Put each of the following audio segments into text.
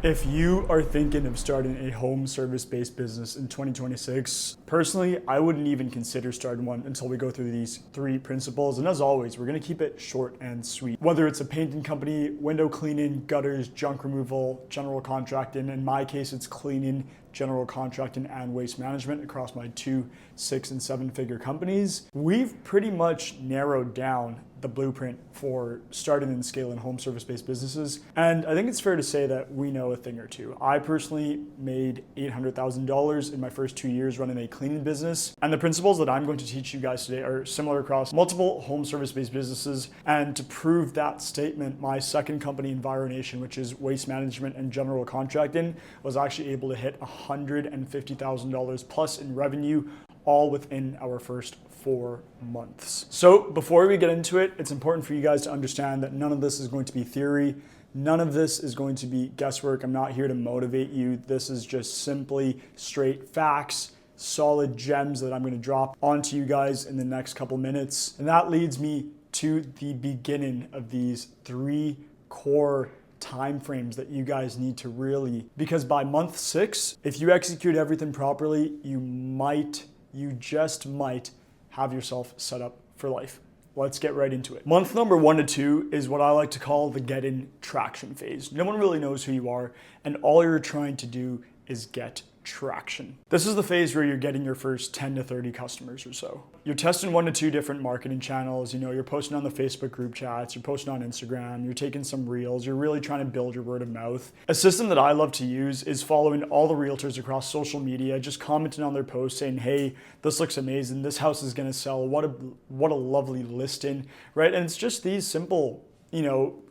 If you are thinking of starting a home service-based business in 2026, personally, I wouldn't even consider starting one until we go through these 3 principles. And as always, we're gonna keep it short and sweet. Whether it's a painting company, window cleaning, gutters, junk removal, general contracting, in my case, it's cleaning, general contracting, and waste management across my 2, 6, and 7-figure companies. We've pretty much narrowed down the blueprint for starting and scaling home service-based businesses. And I think it's fair to say that we know a thing or two. I personally made $800,000 in my first 2 years running a cleaning business. And the principles that I'm going to teach you guys today are similar across multiple home service-based businesses. And to prove that statement, my second company, EnviroNation, which is waste management and general contracting, was actually able to hit $150,000 plus in revenue, all within our first 4 months. So before we get into it, it's important for you guys to understand that none of this is going to be theory. None of this is going to be guesswork. I'm not here to motivate you. This is just simply straight facts, solid gems that I'm going to drop onto you guys in the next couple minutes. And that leads me to the beginning of these 3 core timeframes that you guys need to really, because by month 6, if you execute everything properly, you just might have yourself set up for life. Let's get right into it. Month number 1 to 2 is what I like to call the getting traction phase. No one really knows who you are, and all you're trying to do is get traction. This is the phase where you're getting your first 10 to 30 customers or so. You're testing 1 to 2 different marketing channels. You're posting on the Facebook group chats, you're posting on Instagram, you're taking some reels, you're really trying to build your word of mouth. A system that I love to use is following all the realtors across social media, just commenting on their posts saying, hey, this looks amazing, this house is gonna sell, what a lovely listing, right? And it's just these simple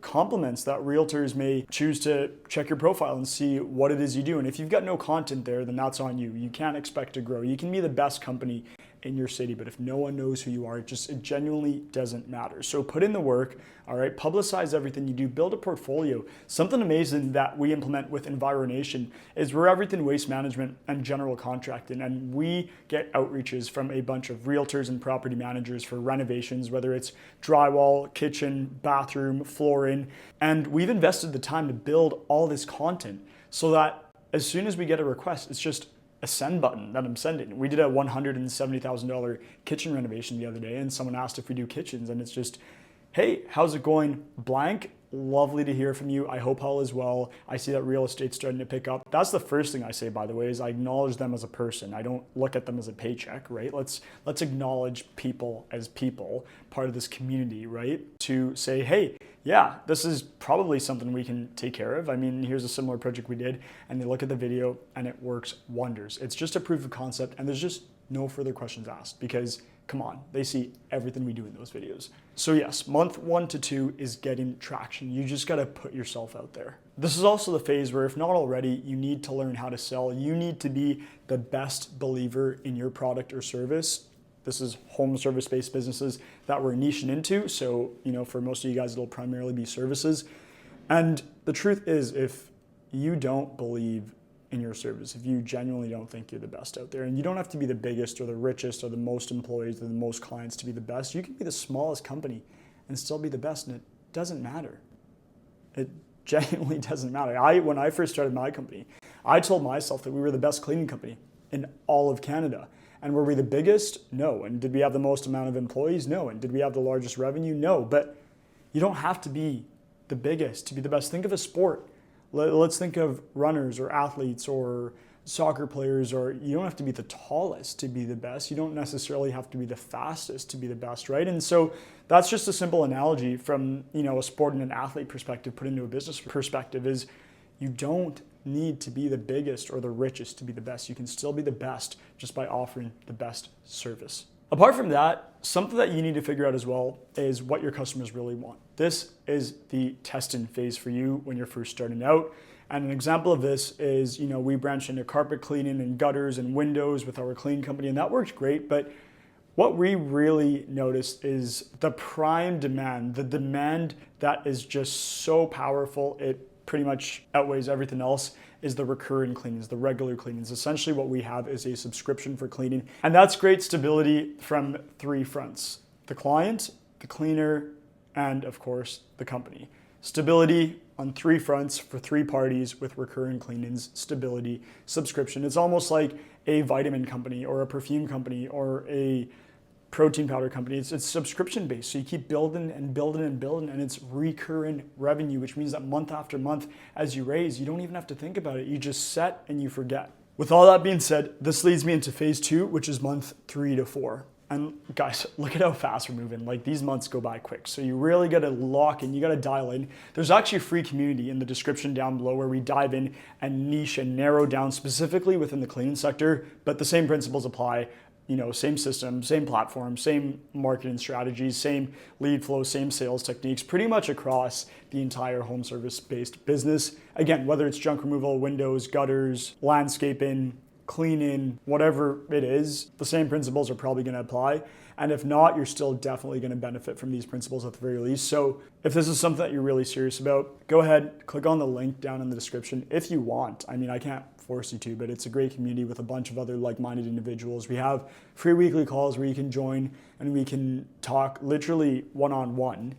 compliments that realtors may choose to check your profile and see what it is you do. And if you've got no content there, then that's on you. You can't expect to grow. You can be the best company in your city, but if no one knows who you are, it genuinely doesn't matter. So put in the work, all right? Publicize everything you do, build a portfolio. Something amazing that we implement with EnviroNation is we're everything waste management and general contracting, and we get outreaches from a bunch of realtors and property managers for renovations, whether it's drywall, kitchen, bathroom, flooring, and we've invested the time to build all this content so that as soon as we get a request, it's just a send button that I'm sending. We did a $170,000 kitchen renovation the other day, and someone asked if we do kitchens, and it's just, hey, how's it going? Blank. Lovely to hear from you. I hope all is well. I see that real estate's starting to pick up. That's the first thing I say, by the way, is I acknowledge them as a person. I don't look at them as a paycheck, right? Let's acknowledge people as people, part of this community, right? To say, hey, yeah, this is probably something we can take care of. I mean, here's a similar project we did, and they look at the video and it works wonders. It's just a proof of concept, and there's just no further questions asked because, come on, they see everything we do in those videos. So yes, month 1 to 2 is getting traction. You just gotta put yourself out there. This is also the phase where, if not already, you need to learn how to sell. You need to be the best believer in your product or service. This is home service-based businesses that we're niching into. So, for most of you guys, it'll primarily be services. And the truth is, if you don't believe in your service, if you genuinely don't think you're the best out there, and you don't have to be the biggest or the richest or the most employees or the most clients to be the best, you can be the smallest company and still be the best, and it doesn't matter. It genuinely doesn't matter. When I first started my company, I told myself that we were the best cleaning company in all of Canada. And were we the biggest? No. And did we have the most amount of employees? No. And did we have the largest revenue? No. But you don't have to be the biggest to be the best. Think of a sport. Let's think of runners or athletes or soccer players, or you don't have to be the tallest to be the best. You don't necessarily have to be the fastest to be the best, right? And so that's just a simple analogy from, a sport and an athlete perspective put into a business perspective is you don't need to be the biggest or the richest to be the best. You can still be the best just by offering the best service. Apart from that, something that you need to figure out as well is what your customers really want. This is the testing phase for you when you're first starting out. And an example of this is, we branched into carpet cleaning and gutters and windows with our clean company, and that worked great. But what we really noticed is the prime demand, the demand that is just so powerful, it pretty much outweighs everything else, is the recurring cleanings, the regular cleanings. Essentially what we have is a subscription for cleaning, and that's great stability from 3 fronts: the client, the cleaner, and of course the company. Stability on 3 fronts for 3 parties with recurring clean-ins, stability, subscription. It's almost like a vitamin company or a perfume company or a protein powder company. It's subscription based. So you keep building and building and building, and it's recurring revenue, which means that month after month, as you raise, you don't even have to think about it. You just set and you forget. With all that being said, this leads me into phase 2, which is month 3 to 4. And guys, look at how fast we're moving. Like, these months go by quick. So you really got to lock in, you got to dial in. There's actually a free community in the description down below where we dive in and niche and narrow down specifically within the cleaning sector, but the same principles apply. You know, same system, same platform, same marketing strategies, same lead flow, same sales techniques, pretty much across the entire home service based business. Again, whether it's junk removal, windows, gutters, landscaping, cleaning, whatever it is, the same principles are probably going to apply. And if not, you're still definitely going to benefit from these principles at the very least. So if this is something that you're really serious about, go ahead, click on the link down in the description if you want. I mean, I can't force you to, but it's a great community with a bunch of other like-minded individuals. We have free weekly calls where you can join and we can talk literally one-on-one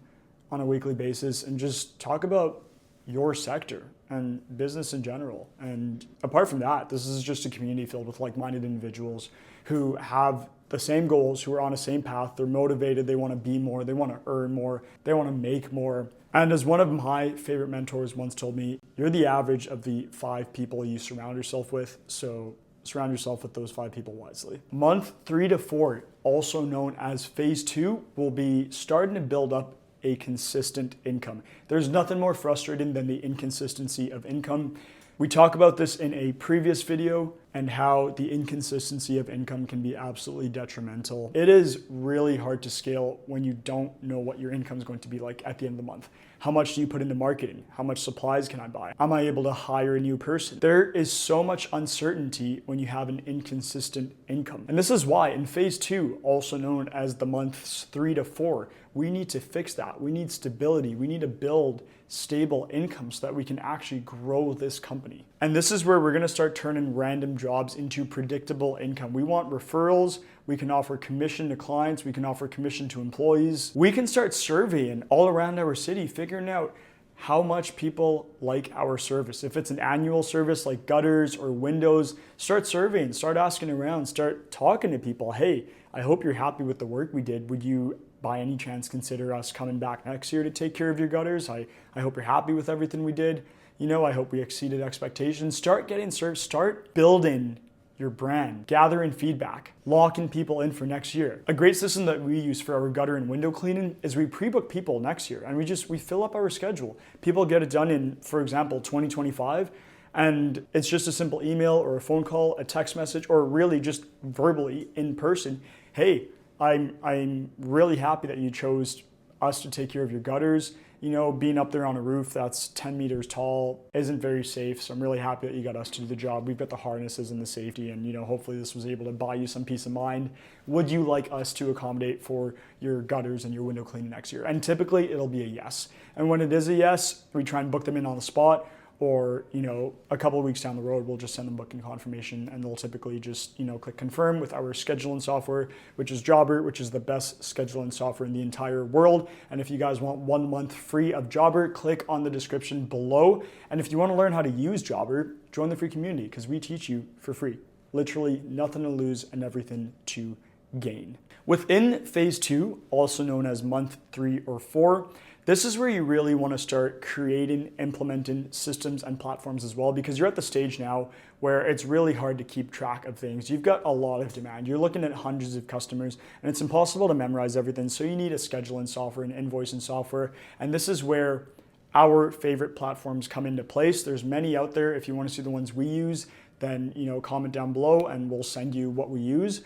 on a weekly basis and just talk about your sector and business in general. And apart from that, this is just a community filled with like-minded individuals who have the same goals, who are on the same path. They're motivated, they want to be more, they want to earn more, they want to make more. And as one of my favorite mentors once told me, you're the average of the 5 people you surround yourself with. So surround yourself with those 5 people wisely. Month 3 to 4, also known as phase 2, will be starting to build up a consistent income. There's nothing more frustrating than the inconsistency of income. We talk about this in a previous video and how the inconsistency of income can be absolutely detrimental. It is really hard to scale when you don't know what your income is going to be like at the end of the month. How much do you put into marketing? How much supplies can I buy? Am I able to hire a new person? There is so much uncertainty when you have an inconsistent income. And this is why in phase 2, also known as the months 3 to 4, we need to fix that. We need stability. We need to build stable income so that we can actually grow this company. And this is where we're going to start turning random jobs into predictable income. We want referrals. We can offer commission to clients. We can offer commission to employees. We can start surveying all around our city, figuring out how much people like our service. If it's an annual service like gutters or windows, start surveying, start asking around, start talking to people. Hey, I hope you're happy with the work we did. Would you by any chance consider us coming back next year to take care of your gutters? I hope you're happy with everything we did. You know, I hope we exceeded expectations. Start getting served, start building your brand, gathering feedback, locking people in for next year. A great system that we use for our gutter and window cleaning is we pre-book people next year and we fill up our schedule. People get it done in, for example, 2025, and it's just a simple email or a phone call, a text message, or really just verbally in person. Hey, I'm really happy that you chose us to take care of your gutters. You know, being up there on a roof that's 10 meters tall isn't very safe. So I'm really happy that you got us to do the job. We've got the harnesses and the safety, and, you know, hopefully this was able to buy you some peace of mind. Would you like us to accommodate for your gutters and your window cleaning next year? And typically it'll be a yes. And when it is a yes, we try and book them in on the spot. Or, you know, a couple of weeks down the road, we'll just send them booking confirmation, and they'll typically just, you know, click confirm with our scheduling software, which is Jobber, which is the best scheduling software in the entire world. And if you guys want 1 month free of Jobber, click on the description below. And if you want to learn how to use Jobber, join the free community because we teach you for free. Literally nothing to lose and everything to gain. Within phase 2, also known as month 3 or 4, this is where you really want to start creating, implementing systems and platforms as well, because you're at the stage now where it's really hard to keep track of things. You've got a lot of demand. You're looking at hundreds of customers and it's impossible to memorize everything. So you need a scheduling software and invoicing software. And this is where our favorite platforms come into place. There's many out there. If you want to see the ones we use, then, you know, comment down below and we'll send you what we use.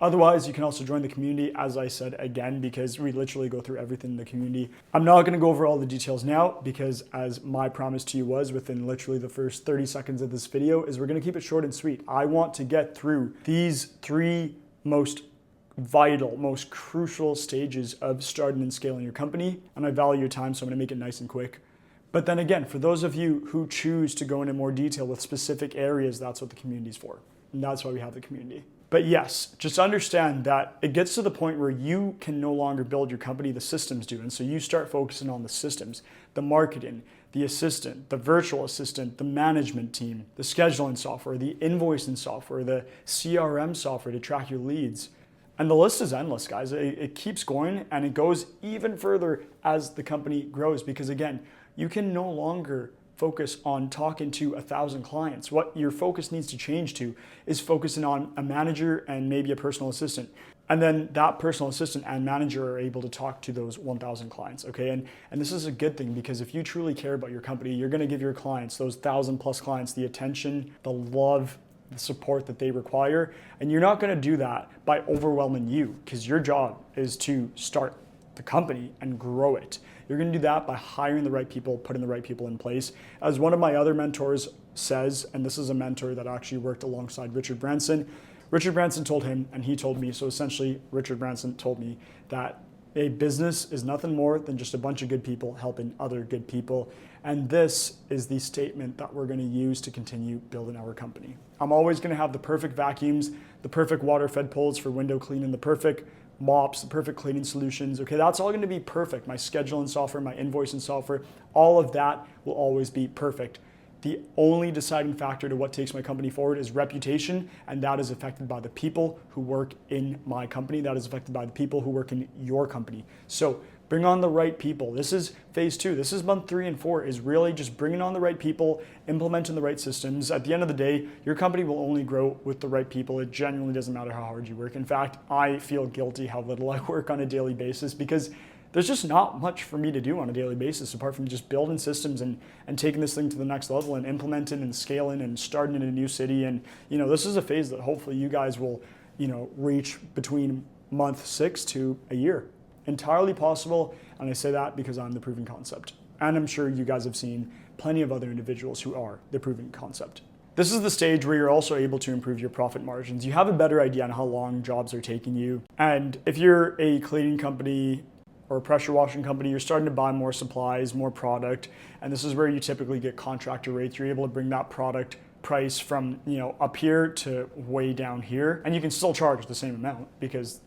Otherwise, you can also join the community, as I said again, because we literally go through everything in the community. I'm not going to go over all the details now because, as my promise to you was within literally the first 30 seconds of this video, is we're going to keep it short and sweet. I want to get through these 3 most vital, most crucial stages of starting and scaling your company, and I value your time, so I'm going to make it nice and quick. But then again, for those of you who choose to go into more detail with specific areas, that's what the community is for. And that's why we have the community. But yes, just understand that it gets to the point where you can no longer build your company, the systems do. And so you start focusing on the systems, the marketing, the assistant, the virtual assistant, the management team, the scheduling software, the invoicing software, the CRM software to track your leads. And the list is endless, guys. It keeps going, and it goes even further as the company grows, because again, you can no longer focus on talking to 1,000 clients. What your focus needs to change to is focusing on a manager and maybe a personal assistant. And then that personal assistant and manager are able to talk to those 1,000 clients, okay? And this is a good thing, because if you truly care about your company, you're gonna give your clients, those 1,000+ clients, the attention, the love, the support that they require. And you're not gonna do that by overwhelming you, because your job is to start the company and grow it. You're gonna do that by hiring the right people, putting the right people in place. As one of my other mentors says, and this is a mentor that actually worked alongside Richard Branson. Richard Branson told him, and he told me, so essentially Richard Branson told me that a business is nothing more than just a bunch of good people helping other good people. And this is the statement that we're gonna use to continue building our company. I'm always gonna have the perfect vacuums, the perfect water-fed pools for window cleaning, the perfect mops, the perfect cleaning solutions. Okay, that's all gonna be perfect. My scheduling software, my invoicing software, all of that will always be perfect. The only deciding factor to what takes my company forward is reputation, and that is affected by the people who work in my company. That is affected by the people who work in your company. So bring on the right people. This is phase 2. This is month 3 and 4, is really just bringing on the right people, implementing the right systems. At the end of the day, your company will only grow with the right people. It genuinely doesn't matter how hard you work. In fact, I feel guilty how little I work on a daily basis, because there's just not much for me to do on a daily basis apart from just building systems and taking this thing to the next level and implementing and scaling and starting in a new city. And, this is a phase that hopefully you guys will, reach between month 6 to a year. Entirely possible. And I say that because I'm the proven concept. And I'm sure you guys have seen plenty of other individuals who are the proven concept. This is the stage where you're also able to improve your profit margins. You have a better idea on how long jobs are taking you. And if you're a cleaning company or a pressure washing company, you're starting to buy more supplies, more product, and this is where you typically get contractor rates. You're able to bring that product price from up here to way down here, and you can still charge the same amount because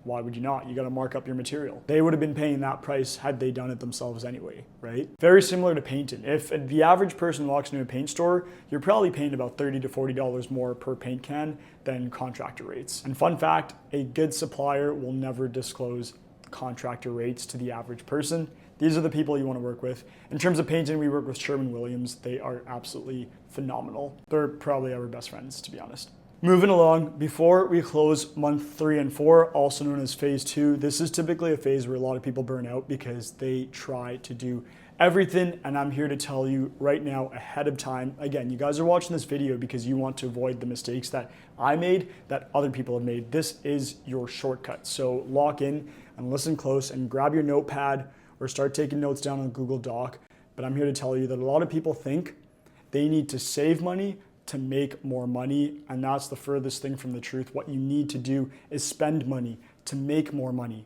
why would you not? You got to mark up your material. They would have been paying that price had they done it themselves anyway, right? Very similar to painting. If the average person walks into a paint store, you're probably paying about $30 to $40 more per paint can than contractor rates. And fun fact, a good supplier will never disclose contractor rates to the average person. These are the people you want to work with. In terms of painting, we work with Sherwin-Williams. They are absolutely phenomenal. They're probably our best friends, to be honest. Moving along, before we close month 3 and 4, also known as phase 2, this is typically a phase where a lot of people burn out because they try to do everything, and I'm here to tell you right now ahead of time. Again, you guys are watching this video because you want to avoid the mistakes that I made, that other people have made. This is your shortcut. So lock in and listen close and grab your notepad or start taking notes down on Google Doc. But I'm here to tell you that a lot of people think they need to save money to make more money, and that's the furthest thing from the truth. What you need to do is spend money to make more money.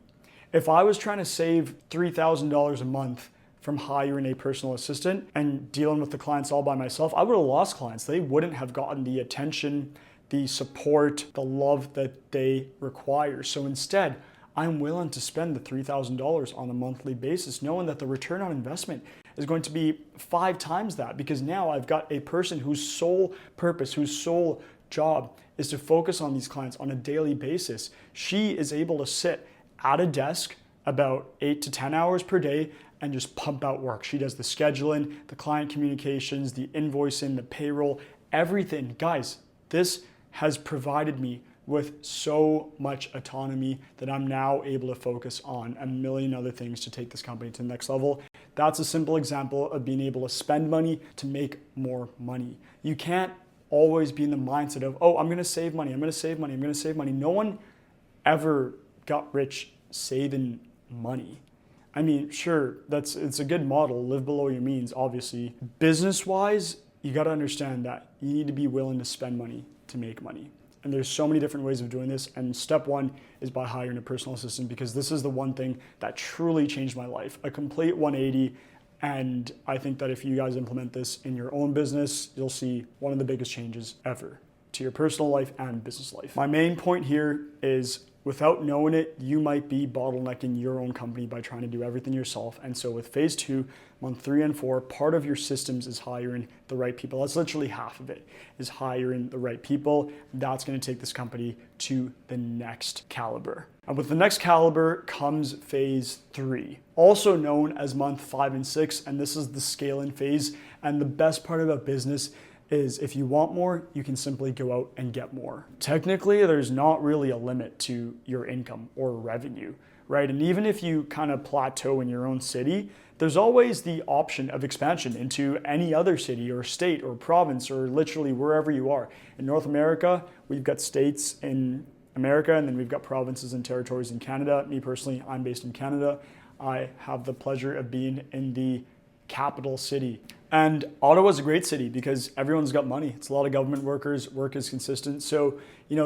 If I was trying to save $3,000 a month from hiring a personal assistant and dealing with the clients all by myself, I would have lost clients. They wouldn't have gotten the attention, the support, the love that they require. So instead, I'm willing to spend the $3,000 on a monthly basis, knowing that the return on investment is going to be 5 times that, because now I've got a person whose sole purpose, whose sole job is to focus on these clients on a daily basis. She is able to sit at a desk about 8 to 10 hours per day and just pump out work. She does the scheduling, the client communications, the invoicing, the payroll, everything. Guys, this has provided me with so much autonomy that I'm now able to focus on a million other things to take this company to the next level. That's a simple example of being able to spend money to make more money. You can't always be in the mindset of, oh, I'm gonna save money, I'm gonna save money, I'm gonna save money. No one ever got rich saving money. I mean, sure, it's a good model, live below your means, obviously. Business-wise, you gotta understand that you need to be willing to spend money to make money. And there's so many different ways of doing this. And step 1 is by hiring a personal assistant, because this is the one thing that truly changed my life. A complete 180. And I think that if you guys implement this in your own business, you'll see one of the biggest changes ever to your personal life and business life. My main point here is, without knowing it, you might be bottlenecking your own company by trying to do everything yourself. And so with phase 2, month 3 and 4, part of your systems is hiring the right people. That's literally half of it, is hiring the right people. That's going to take this company to the next caliber. And with the next caliber comes phase 3, also known as month 5 and 6. And this is the scaling phase. And the best part about business is if you want more, you can simply go out and get more. Technically, there's not really a limit to your income or revenue, right? And even if you kind of plateau in your own city, there's always the option of expansion into any other city or state or province or literally wherever you are. In North America, we've got states in America, and then we've got provinces and territories in Canada. Me personally, I'm based in Canada. I have the pleasure of being in the capital city. And Ottawa's a great city because everyone's got money. It's a lot of government workers, work is consistent. So,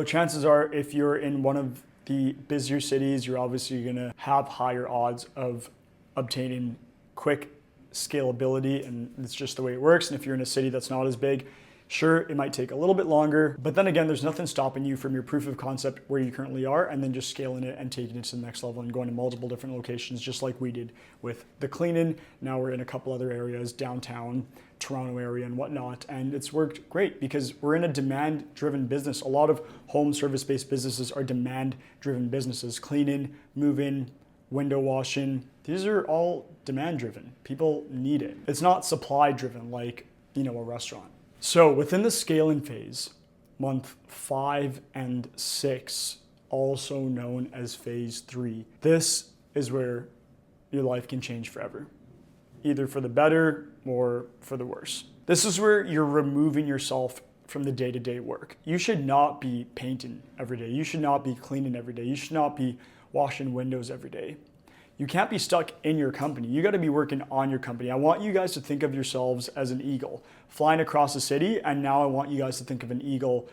chances are if you're in one of the busier cities, you're obviously gonna have higher odds of obtaining quick scalability, and it's just the way it works. And if you're in a city that's not as big, sure, it might take a little bit longer, but then again, there's nothing stopping you from your proof of concept where you currently are and then just scaling it and taking it to the next level and going to multiple different locations, just like we did with the cleaning. Now we're in a couple other areas, downtown, Toronto area and whatnot, and it's worked great because we're in a demand-driven business. A lot of home service-based businesses are demand-driven businesses. Cleaning, moving, window washing, these are all demand-driven. People need it. It's not supply-driven like, a restaurant. So within the scaling phase, month 5 and 6, also known as phase 3, this is where your life can change forever, either for the better or for the worse. This is where you're removing yourself from the day-to-day work. You should not be painting every day. You should not be cleaning every day. You should not be washing windows every day. You can't be stuck in your company. You got to be working on your company. I want you guys to think of yourselves as an eagle flying across a city, and now I want you guys to think of an eagle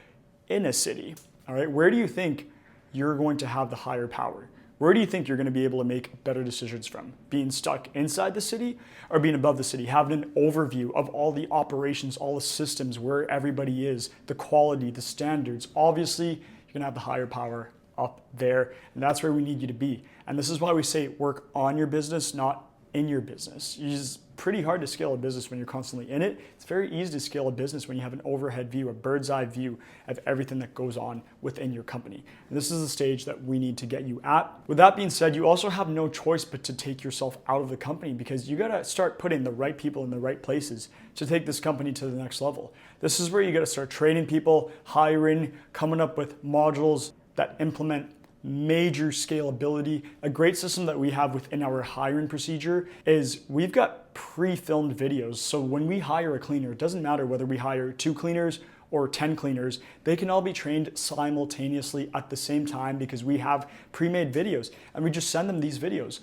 in a city. All right, where do you think you're going to have the higher power? Where do you think you're going to be able to make better decisions from? Being stuck inside the city or being above the city? Having an overview of all the operations, all the systems, where everybody is, the quality, the standards. Obviously, you're going to have the higher power up there, and that's where we need you to be. And this is why we say work on your business, not in your business. It's pretty hard to scale a business when you're constantly in it. It's very easy to scale a business when you have an overhead view, a bird's eye view of everything that goes on within your company. And this is the stage that we need to get you at. With that being said, you also have no choice but to take yourself out of the company, because you gotta start putting the right people in the right places to take this company to the next level. This is where you gotta start training people, hiring, coming up with modules that implement major scalability. A great system that we have within our hiring procedure is we've got pre-filmed videos. So when we hire a cleaner, it doesn't matter whether we hire 2 cleaners or 10 cleaners, they can all be trained simultaneously at the same time because we have pre-made videos and we just send them these videos.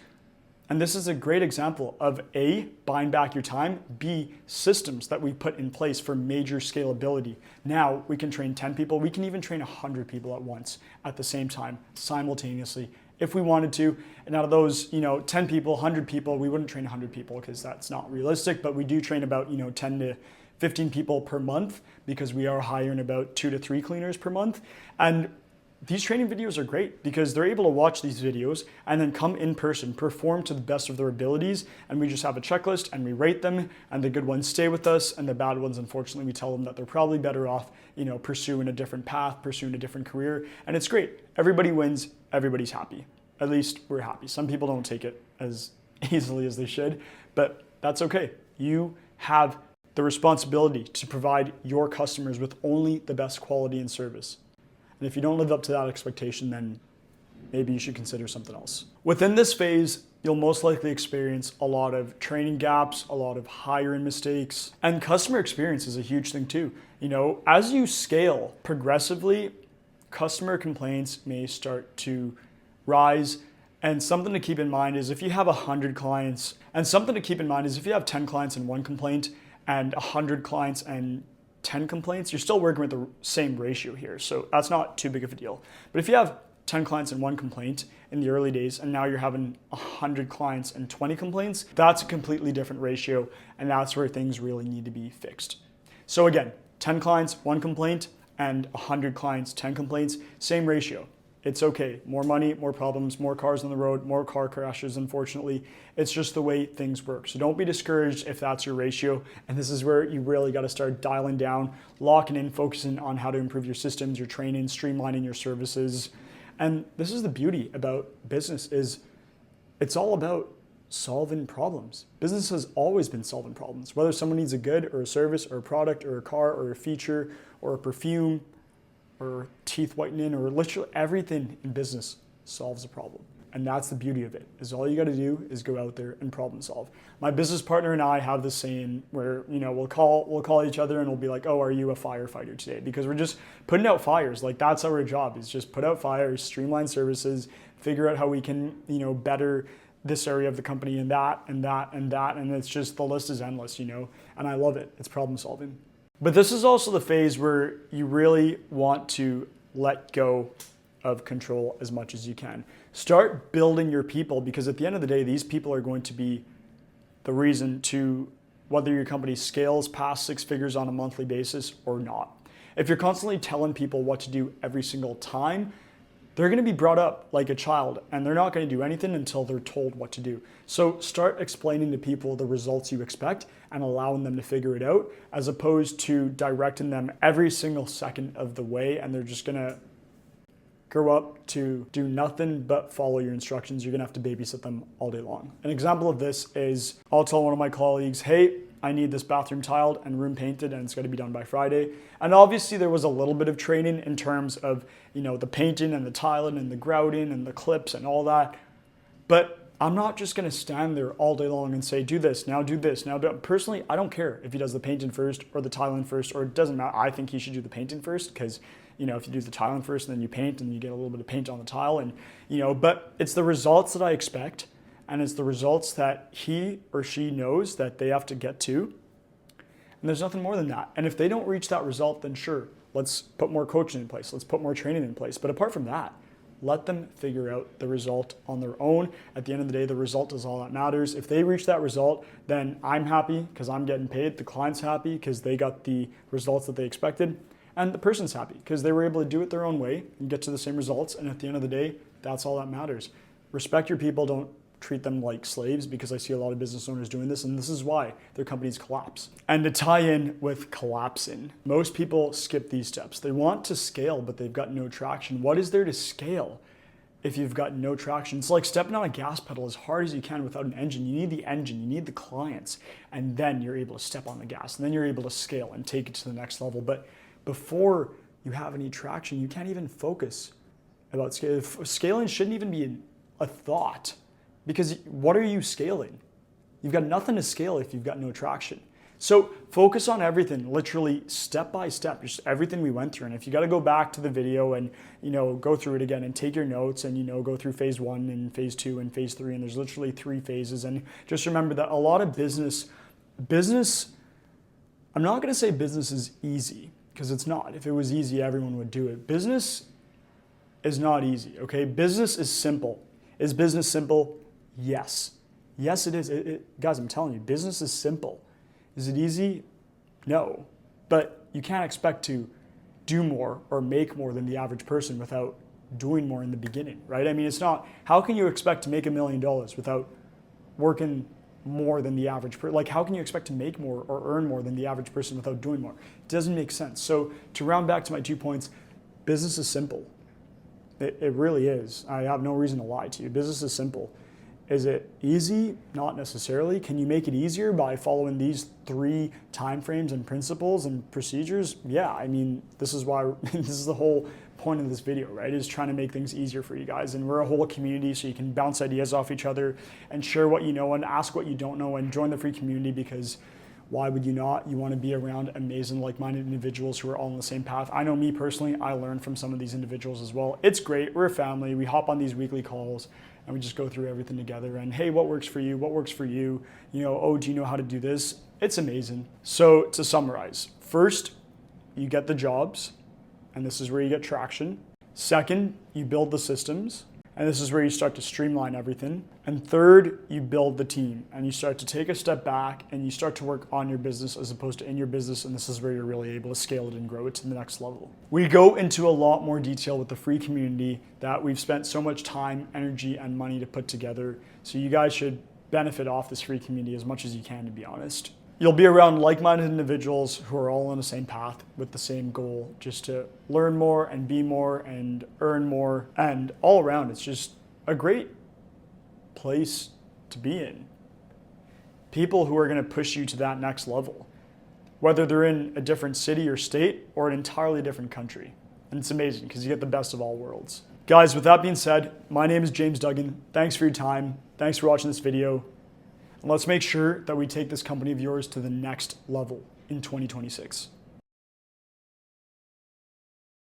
And this is a great example of A, buying back your time, B, systems that we put in place for major scalability. Now we can train 10 people, we can even train 100 people at once at the same time, simultaneously, if we wanted to. And out of those, 10 people, 100 people, we wouldn't train 100 people because that's not realistic, but we do train about, 10 to 15 people per month because we are hiring about 2 to 3 cleaners per month. And these training videos are great because they're able to watch these videos and then come in person, perform to the best of their abilities, and we just have a checklist and we rate them, and the good ones stay with us, and the bad ones, unfortunately, we tell them that they're probably better off, pursuing a different path, pursuing a different career, and it's great. Everybody wins, everybody's happy. At least we're happy. Some people don't take it as easily as they should, but that's okay. You have the responsibility to provide your customers with only the best quality and service. And if you don't live up to that expectation, then maybe you should consider something else. Within this phase, you'll most likely experience a lot of training gaps, a lot of hiring mistakes, and customer experience is a huge thing too. As you scale progressively, customer complaints may start to rise. And something to keep in mind is if you have 100 clients, and something to keep in mind is if you have 10 clients and 1 complaint and 100 clients and 10 complaints, you're still working with the same ratio here. So that's not too big of a deal. But if you have 10 clients and 1 complaint in the early days, and now you're having 100 clients and 20 complaints, that's a completely different ratio. And that's where things really need to be fixed. So again, 10 clients, 1 complaint, and 100 clients, 10 complaints, same ratio. It's okay. More money, more problems, more cars on the road, more car crashes, unfortunately. It's just the way things work. So don't be discouraged if that's your ratio. And this is where you really got to start dialing down, locking in, focusing on how to improve your systems, your training, streamlining your services. And this is the beauty about business is it's all about solving problems. Business has always been solving problems, whether someone needs a good or a service or a product or a car or a feature or a perfume or teeth whitening, or literally everything in business solves a problem. And that's the beauty of it, is all you got to do is go out there and problem solve. My business partner and I have this saying where, we'll call each other and we'll be like, oh, are you a firefighter today? Because we're just putting out fires. Like that's our job, is just put out fires, streamline services, figure out how we can, better this area of the company and that and that and that. And it's just, the list is endless, and I love it. It's problem solving. But this is also the phase where you really want to let go of control as much as you can. Start building your people, because at the end of the day, these people are going to be the reason to whether your company scales past 6 figures on a monthly basis or not. If you're constantly telling people what to do every single time, they're going to be brought up like a child and they're not going to do anything until they're told what to do. So start explaining to people the results you expect and allowing them to figure it out, as opposed to directing them every single second of the way and they're just going to grow up to do nothing but follow your instructions. You're going to have to babysit them all day long. An example of this is I'll tell one of my colleagues, hey, I need this bathroom tiled and room painted and it's got to be done by Friday. And obviously there was a little bit of training in terms of, the painting and the tiling and the grouting and the clips and all that. But I'm not just going to stand there all day long and say, do this, now do this, now do it. Personally, I don't care if he does the painting first or the tiling first, or it doesn't matter. I think he should do the painting first because, if you do the tiling first and then you paint and you get a little bit of paint on the tile and, but it's the results that I expect. And it's the results that he or she knows that they have to get to. And there's nothing more than that. And if they don't reach that result, then sure, let's put more coaching in place. Let's put more training in place. But apart from that, let them figure out the result on their own. At the end of the day, the result is all that matters. If they reach that result, then I'm happy because I'm getting paid. The client's happy because they got the results that they expected. And the person's happy because they were able to do it their own way and get to the same results. And at the end of the day, that's all that matters. Respect your people. Don't treat them like slaves, because I see a lot of business owners doing this, and this is why their companies collapse. And to tie in with collapsing, most people skip these steps. They want to scale, but they've got no traction. What is there to scale if you've got no traction? It's like stepping on a gas pedal as hard as you can without an engine. You need the engine, you need the clients, and then you're able to step on the gas, and then you're able to scale and take it to the next level. But before you have any traction, you can't even focus about scaling. Scaling shouldn't even be a thought. Because what are you scaling? You've got nothing to scale if you've got no traction. So focus on everything, literally step by step, just everything we went through. And if you got to go back to the video and, go through it again and take your notes and, go through phase 1 and phase 2 and phase 3, and there's literally 3 phases. And just remember that a lot of business, I'm not going to say business is easy, because it's not. If it was easy, everyone would do it. Business is not easy, okay? Business is simple. Is business simple? Yes. Yes, it is. Guys, I'm telling you, business is simple. Is it easy? No. But you can't expect to do more or make more than the average person without doing more in the beginning, right? I mean, it's not, how can you expect to make $1 million without working more than the average person? Like, how can you expect to make more or earn more than the average person without doing more? It doesn't make sense. So to round back to my 2 points, business is simple. It really is. I have no reason to lie to you. Business is simple. Is it easy? Not necessarily. Can you make it easier by following these 3 timeframes and principles and procedures? Yeah, I mean, this is why, this is the whole point of this video, right? Is trying to make things easier for you guys. And we're a whole community, so you can bounce ideas off each other and share what you know and ask what you don't know and join the free community, because why would you not? You want to be around amazing, like-minded individuals who are all on the same path. I know me personally, I learn from some of these individuals as well. It's great. We're a family. We hop on these weekly calls and we just go through everything together. And hey, what works for you? What works for you? Oh, do you know how to do this? It's amazing. So to summarize, first, you get the jobs, and this is where you get traction. Second, you build the systems. And this is where you start to streamline everything. And third, you build the team and you start to take a step back and you start to work on your business as opposed to in your business. And this is where you're really able to scale it and grow it to the next level. We go into a lot more detail with the free community that we've spent so much time, energy, and money to put together. So you guys should benefit off this free community as much as you can, to be honest. You'll be around like-minded individuals who are all on the same path with the same goal, just to learn more and be more and earn more. And all around, it's just a great place to be in. People who are going to push you to that next level, whether they're in a different city or state or an entirely different country. And it's amazing because you get the best of all worlds. Guys, with that being said, my name is James Duggan. Thanks for your time. Thanks for watching this video. And let's make sure that we take this company of yours to the next level in 2026.